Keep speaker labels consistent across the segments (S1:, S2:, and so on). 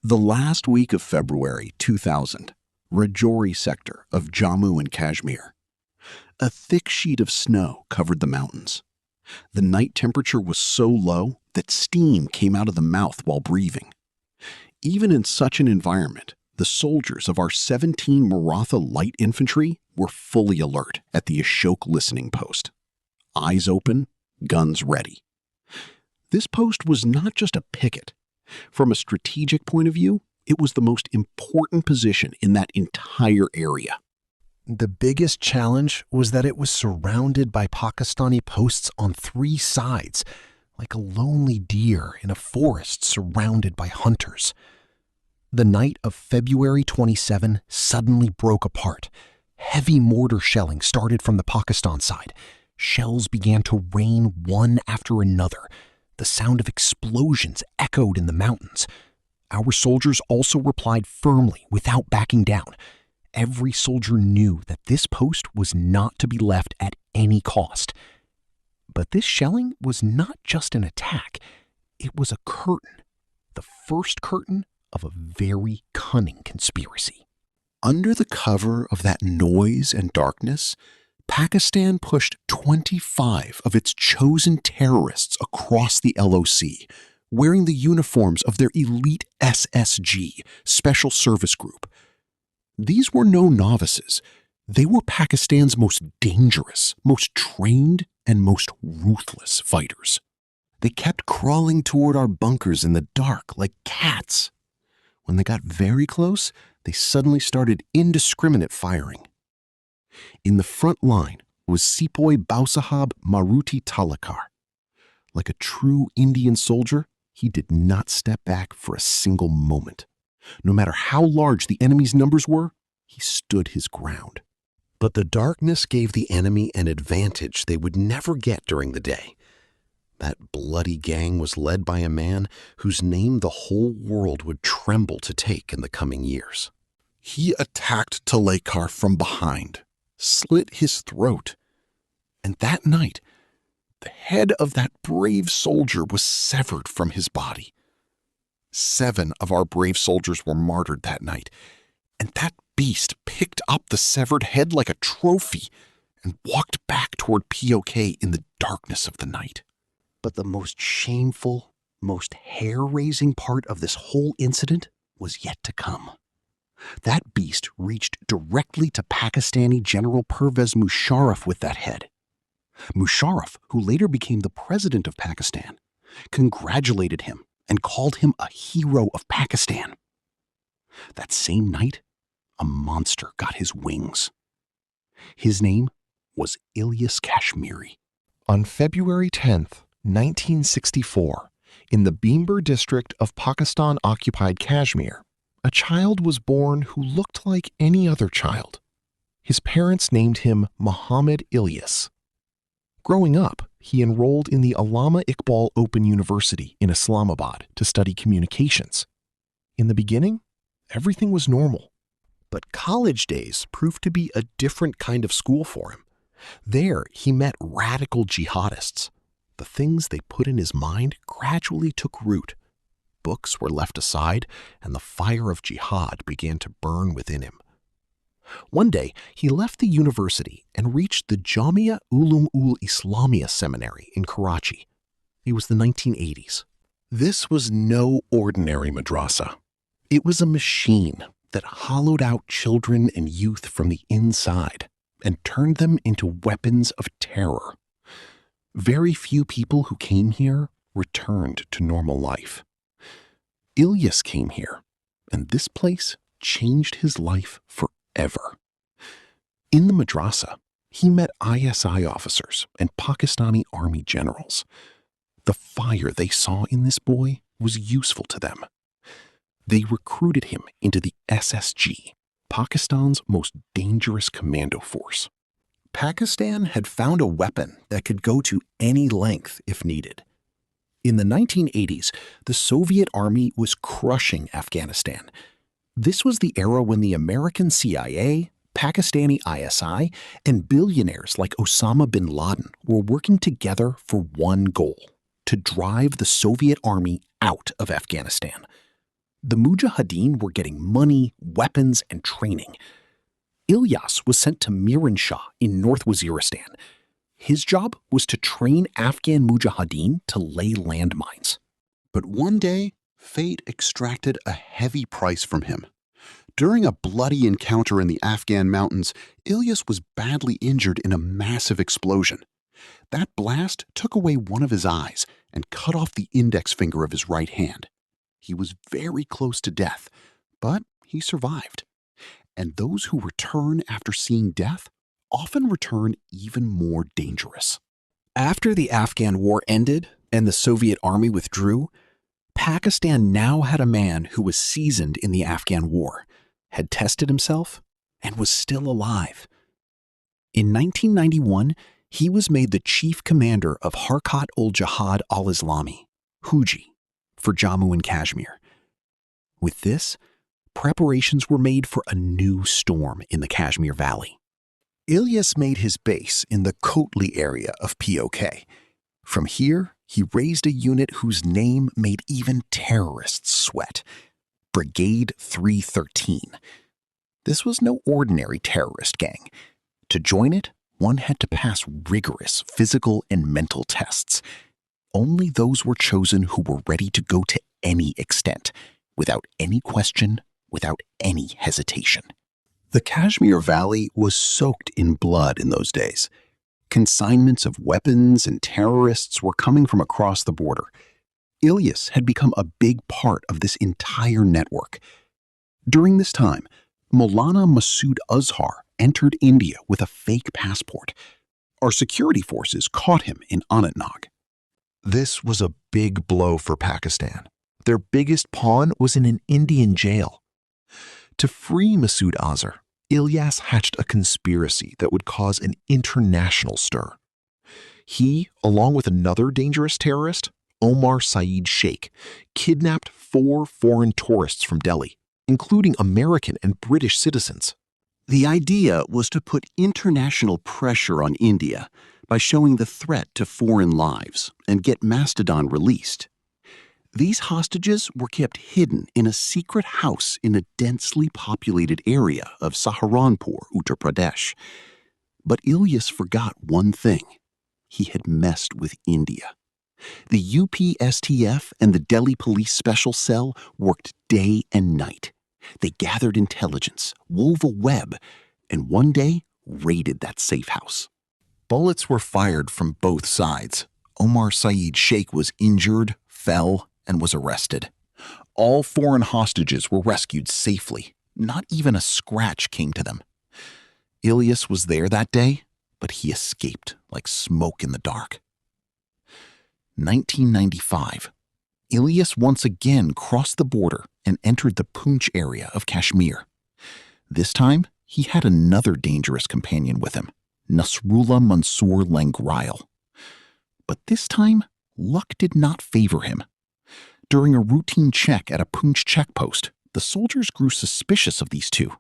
S1: The last week of February 2000, Rajouri sector of Jammu and Kashmir. A thick sheet of snow covered the mountains. The night temperature was so low that steam came out of the mouth while breathing. Even in such an environment, the soldiers of our 17 Maratha light infantry were fully alert at the Ashok listening post. Eyes open, guns ready. This post was not just a picket. From a strategic point of view, it was the most important position in that entire area.
S2: The biggest challenge was that it was surrounded by Pakistani posts on three sides, like a lonely deer in a forest surrounded by hunters. The night of February 27 suddenly broke apart. Heavy mortar shelling started from the Pakistan side. Shells began to rain one after another. The sound of explosions echoed in the mountains. Our soldiers also replied firmly without backing down. Every soldier knew that this post was not to be left at any cost. But this shelling was not just an attack. It was a curtain, the first curtain of a very cunning conspiracy.
S1: Under the cover of that noise and darkness, Pakistan pushed 25 of its chosen terrorists across the LOC, wearing the uniforms of their elite SSG, Special Service Group. These were no novices. They were Pakistan's most dangerous, most trained, and most ruthless fighters. They kept crawling toward our bunkers in the dark like cats. When they got very close, they suddenly started indiscriminate firing. In the front line was Sepoy Bausahab Maruti Talakar. Like a true Indian soldier, he did not step back for a single moment. No matter how large the enemy's numbers were, he stood his ground. But the darkness gave the enemy an advantage they would never get during the day. That bloody gang was led by a man whose name the whole world would tremble to take in the coming years. He attacked Talekar from behind, slit his throat, and that night, the head of that brave soldier was severed from his body. 7 of our brave soldiers were martyred that night, and that beast picked up the severed head like a trophy and walked back toward POK in the darkness of the night. But the most shameful, most hair-raising part of this whole incident was yet to come. That beast reached directly to Pakistani General Pervez Musharraf with that head. Musharraf, who later became the president of Pakistan, congratulated him and called him a hero of Pakistan. That same night, a monster got his wings. His name was Ilyas Kashmiri.
S3: On February 10th, 1964, in the Bhimber district of Pakistan-occupied Kashmir, a child was born who looked like any other child. His parents named him Muhammad Ilyas. Growing up, he enrolled in the Allama Iqbal Open University in Islamabad to study communications. In the beginning, everything was normal. But college days proved to be a different kind of school for him. There, he met radical jihadists. The things they put in his mind gradually took root. Books were left aside, and the fire of jihad began to burn within him. One day, he left the university and reached the Jamia Ulum ul Islamia Seminary in Karachi. It was the 1980s. This was no ordinary madrasa. It was a machine that hollowed out children and youth from the inside and turned them into weapons of terror. Very few people who came here returned to normal life. Ilyas came here, and this place changed his life forever. In the madrasa, he met ISI officers and Pakistani army generals. The fire they saw in this boy was useful to them. They recruited him into the SSG, Pakistan's most dangerous commando force. Pakistan had found a weapon that could go to any length if needed. In the 1980s, the Soviet army was crushing Afghanistan. This was the era when the American CIA, Pakistani ISI, and billionaires like Osama bin Laden were working together for one goal: to drive the Soviet army out of Afghanistan.
S1: The Mujahideen were getting money, weapons, and training. Ilyas was sent to Miran Shah in North Waziristan. His job was to train Afghan Mujahideen to lay landmines. But one day, fate extracted a heavy price from him. During a bloody encounter in the Afghan mountains, Ilyas was badly injured in a massive explosion. That blast took away one of his eyes and cut off the index finger of his right hand. He was very close to death, but he survived. And those who return after seeing death often return even more dangerous. After the Afghan war ended and the Soviet army withdrew, Pakistan now had a man who was seasoned in the Afghan war, had tested himself, and was still alive. In 1991, he was made the chief commander of Harkat-ul-Jihad al-Islami, Huji, for Jammu and Kashmir. With this, preparations were made for a new storm in the Kashmir Valley. Ilyas made his base in the Kotli area of POK. From here, he raised a unit whose name made even terrorists sweat, Brigade 313. This was no ordinary terrorist gang. To join it, one had to pass rigorous physical and mental tests. Only those were chosen who were ready to go to any extent, without any question, without any hesitation. The Kashmir Valley was soaked in blood in those days. Consignments of weapons and terrorists were coming from across the border. Ilyas had become a big part of this entire network. During this time, Maulana Masood Azhar entered India with a fake passport. Our security forces caught him in Anantnag.
S3: This was a big blow for Pakistan. Their biggest pawn was in an Indian jail. To free Masood Azhar, Ilyas hatched a conspiracy that would cause an international stir. He, along with another dangerous terrorist, Omar Saeed Sheikh, kidnapped 4 foreign tourists from Delhi, including American and British citizens. The idea was to put international pressure on India by showing the threat to foreign lives and get Mastodon released. These hostages were kept hidden in a secret house in a densely populated area of Saharanpur, Uttar Pradesh. But Ilyas forgot one thing. He had messed with India. The UPSTF and the Delhi Police Special Cell worked day and night. They gathered intelligence, wove a web, and one day raided that safe house. Bullets were fired from both sides. Omar Saeed Sheikh was injured, fell, and was arrested. All foreign hostages were rescued safely. Not even a scratch came to them. Ilyas was there that day, but he escaped like smoke in the dark. 1995. Ilyas once again crossed the border and entered the Poonch area of Kashmir. This time, he had another dangerous companion with him, Nasrullah Mansoor Langrail. But this time, luck did not favor him. During a routine check at a Poonch checkpost, the soldiers grew suspicious of these two.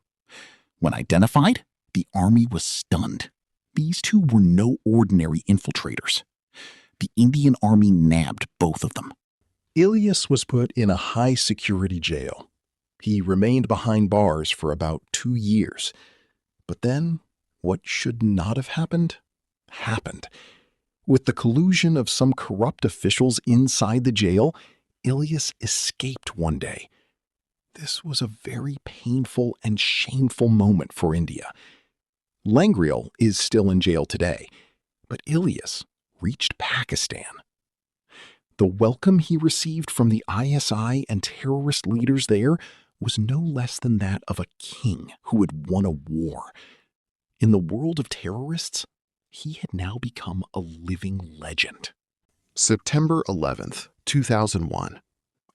S3: When identified, the army was stunned. These two were no ordinary infiltrators. The Indian army nabbed both of them.
S2: Ilyas was put in a high-security jail. He remained behind bars for about 2 years. But then, what should not have happened, happened. With the collusion of some corrupt officials inside the jail, Ilyas escaped one day. This was a very painful and shameful moment for India. Langriel is still in jail today, but Ilyas reached Pakistan. The welcome he received from the ISI and terrorist leaders there was no less than that of a king who had won a war. In the world of terrorists, he had now become a living legend.
S1: September 11th, 2001.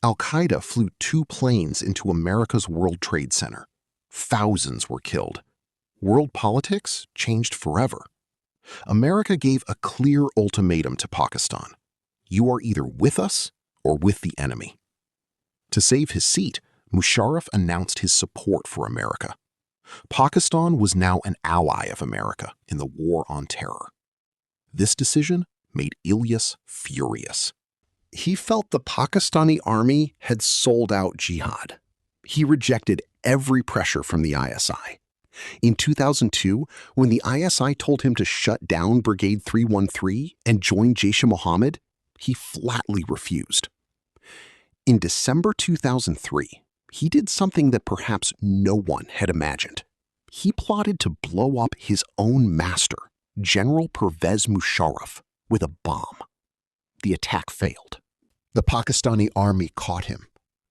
S1: Al-Qaeda flew 2 planes into America's World Trade Center. Thousands were killed. World politics changed forever. America gave a clear ultimatum to Pakistan. You are either with us or with the enemy. To save his seat, Musharraf announced his support for America. Pakistan was now an ally of America in the war on terror. This decision made Ilyas furious.
S2: He felt the Pakistani army had sold out jihad. He rejected every pressure from the ISI. In 2002, when the ISI told him to shut down Brigade 313 and join Jaish-e-Mohammed, he flatly refused. In December 2003, he did something that perhaps no one had imagined. He plotted to blow up his own master, General Pervez Musharraf, with a bomb. The attack failed. The Pakistani army caught him.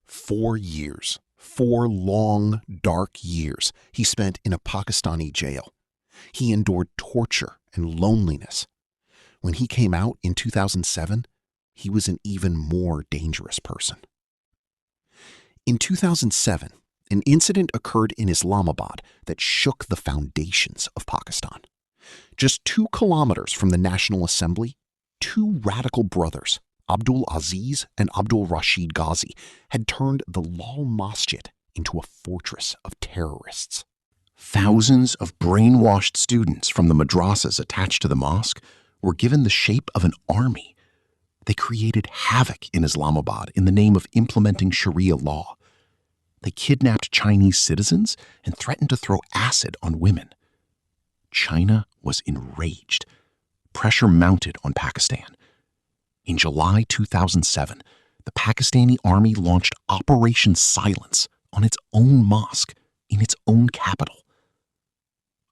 S2: 4 years. 4 long, dark years he spent in a Pakistani jail. He endured torture and loneliness. When he came out in 2007, he was an even more dangerous person. In 2007, an incident occurred in Islamabad that shook the foundations of Pakistan. Just 2 kilometers from the National Assembly, 2 radical brothers, Abdul Aziz and Abdul Rashid Ghazi, had turned the Lal Masjid into a fortress of terrorists. Thousands of brainwashed students from the madrasas attached to the mosque were given the shape of an army. They created havoc in Islamabad in the name of implementing Sharia law. They kidnapped Chinese citizens and threatened to throw acid on women. China was enraged. Pressure mounted on Pakistan. In July 2007, the Pakistani army launched Operation Silence on its own mosque in its own capital.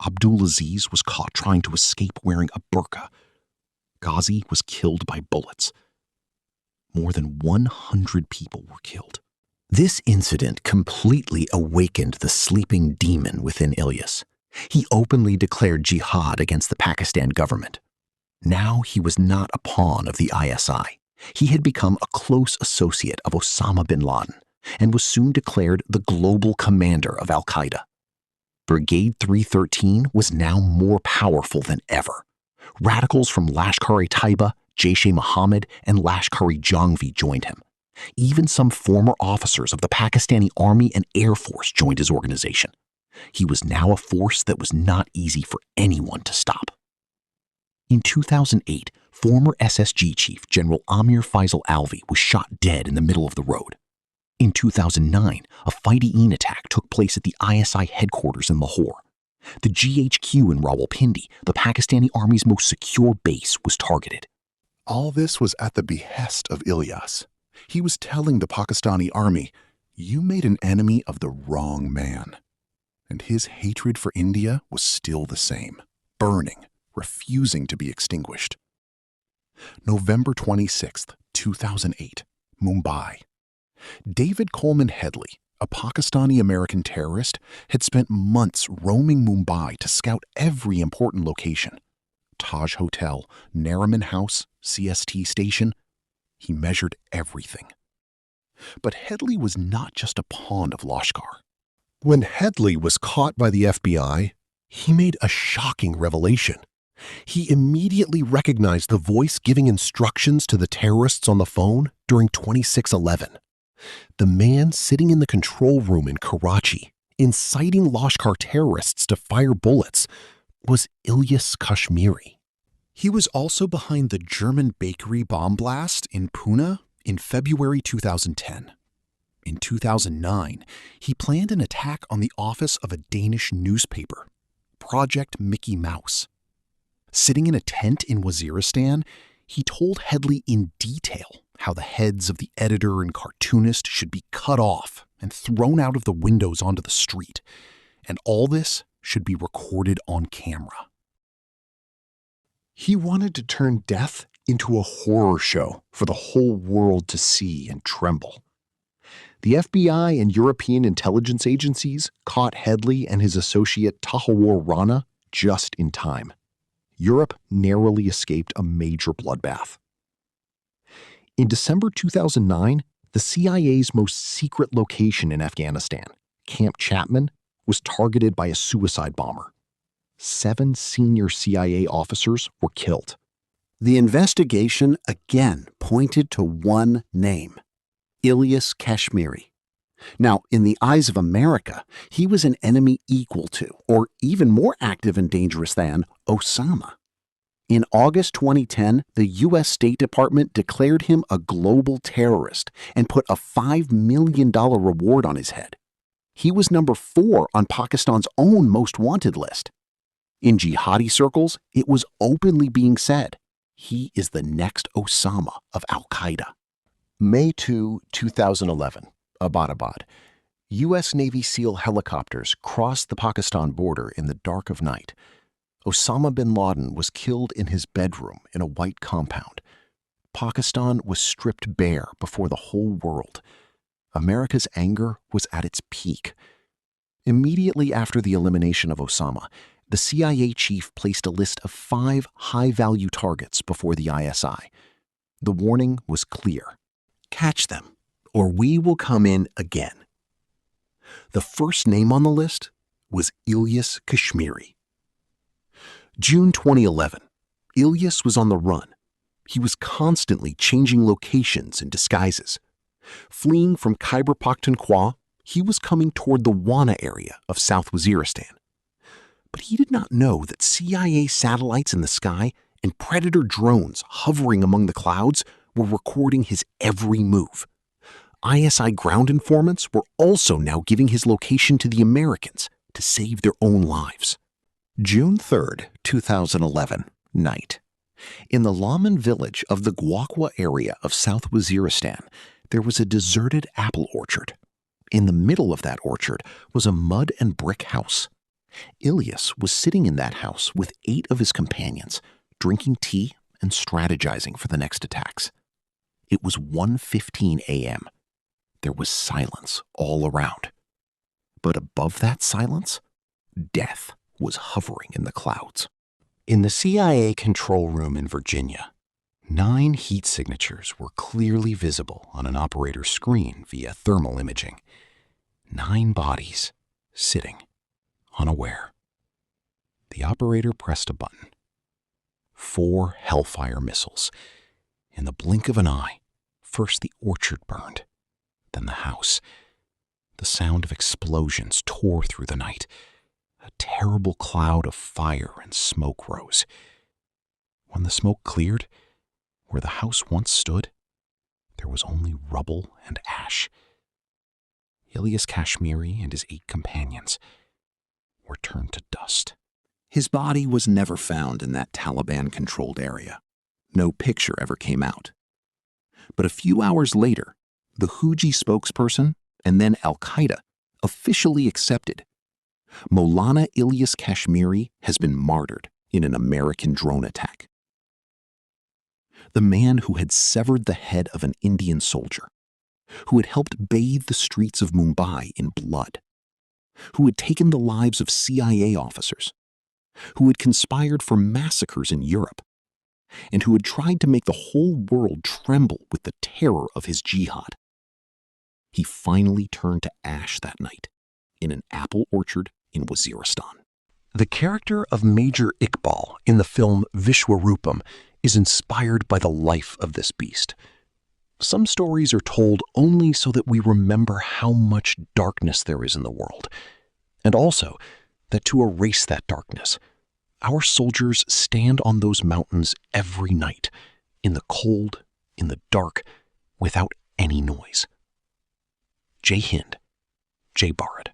S2: Abdul Aziz was caught trying to escape wearing a burqa. Ghazi was killed by bullets. More than 100 people were killed. This incident completely awakened the sleeping demon within Ilyas. He openly declared jihad against the Pakistan government. Now he was not a pawn of the ISI. He had become a close associate of Osama bin Laden and was soon declared the global commander of Al-Qaeda. Brigade 313 was now more powerful than ever. Radicals from Lashkar-e-Taiba, Jaish-e-Mohammed, and Lashkar-e-Jhangvi joined him. Even some former officers of the Pakistani Army and Air Force joined his organization. He was now a force that was not easy for anyone to stop. In 2008, former SSG chief General Amir Faisal Alvi was shot dead in the middle of the road. In 2009, a Faidiin attack took place at the ISI headquarters in Lahore. The GHQ in Rawalpindi, the Pakistani Army's most secure base, was targeted.
S1: All this was at the behest of Ilyas. He was telling the Pakistani army, "You made an enemy of the wrong man." And his hatred for India was still the same, burning, refusing to be extinguished. November 26th, 2008, Mumbai. David Coleman Headley, a Pakistani-American terrorist, had spent months roaming Mumbai to scout every important location. Taj Hotel, Nariman House, CST Station. He measured everything. But Headley was not just a pawn of Lashkar. When Headley was caught by the FBI, he made a shocking revelation. He immediately recognized the voice giving instructions to the terrorists on the phone during 26/11. The man sitting in the control room in Karachi, inciting Lashkar terrorists to fire bullets, was Ilyas Kashmiri. He was also behind the German bakery bomb blast in Pune in February 2010. In 2009, he planned an attack on the office of a Danish newspaper, Project Mickey Mouse. Sitting in a tent in Waziristan, he told Headley in detail how the heads of the editor and cartoonist should be cut off and thrown out of the windows onto the street, and all this should be recorded on camera. He wanted to turn death into a horror show for the whole world to see and tremble. The FBI and European intelligence agencies caught Headley and his associate Tahawar Rana just in time. Europe narrowly escaped a major bloodbath. In December 2009, the CIA's most secret location in Afghanistan, Camp Chapman, was targeted by a suicide bomber. 7 senior CIA officers were killed. The investigation again pointed to one name: Ilyas Kashmiri. Now, in the eyes of America, he was an enemy equal to, or even more active and dangerous than, Osama. In August 2010, the U.S. State Department declared him a global terrorist and put a $5 million reward on his head. He was number 4 on Pakistan's own most wanted list. In jihadi circles, it was openly being said, he is the next Osama of Al-Qaeda.
S2: May 2, 2011, Abbottabad. U.S. Navy SEAL helicopters crossed the Pakistan border in the dark of night. Osama bin Laden was killed in his bedroom in a white compound. Pakistan was stripped bare before the whole world. America's anger was at its peak. Immediately after the elimination of Osama, the CIA chief placed a list of 5 high-value targets before the ISI. The warning was clear.
S1: Catch them, or we will come in again. The first name on the list was Ilyas Kashmiri. June 2011. Ilyas was on the run. He was constantly changing locations and disguises. Fleeing from Khyber Pakhtunkhwa, he was coming toward the Wana area of South Waziristan. But he did not know that CIA satellites in the sky and Predator drones hovering among the clouds were recording his every move. ISI ground informants were also now giving his location to the Americans to save their own lives. June 3, 2011, night. In the Laman village of the Gwakwa area of South Waziristan, there was a deserted apple orchard. In the middle of that orchard was a mud and brick house. Ilyas was sitting in that house with 8 of his companions, drinking tea and strategizing for the next attacks. It was 1:15 a.m. There was silence all around. But above that silence, death was hovering in the clouds. In the CIA control room in Virginia, 9 heat signatures were clearly visible on an operator's screen via thermal imaging. 9 bodies sitting, unaware. The operator pressed a button. 4 Hellfire missiles. In the blink of an eye, first the orchard burned, then the house. The sound of explosions tore through the night. A terrible cloud of fire and smoke rose. When the smoke cleared, where the house once stood, there was only rubble and ash. Ilyas Kashmiri and his 8 companions were turned to dust. His body was never found in that Taliban-controlled area. No picture ever came out. But a few hours later, the Huji spokesperson and then Al-Qaeda officially accepted Maulana Ilyas Kashmiri has been martyred in an American drone attack. The man who had severed the head of an Indian soldier, who had helped bathe the streets of Mumbai in blood, who had taken the lives of CIA officers, who had conspired for massacres in Europe, and who had tried to make the whole world tremble with the terror of his jihad. He finally turned to ash that night in an apple orchard in Waziristan. The character of Major Iqbal in the film Vishwarupam is inspired by the life of this beast. Some stories are told only so that we remember how much darkness there is in the world, and also that to erase that darkness, our soldiers stand on those mountains every night, in the cold, in the dark, without any noise. Jai Hind, Jai Bharat.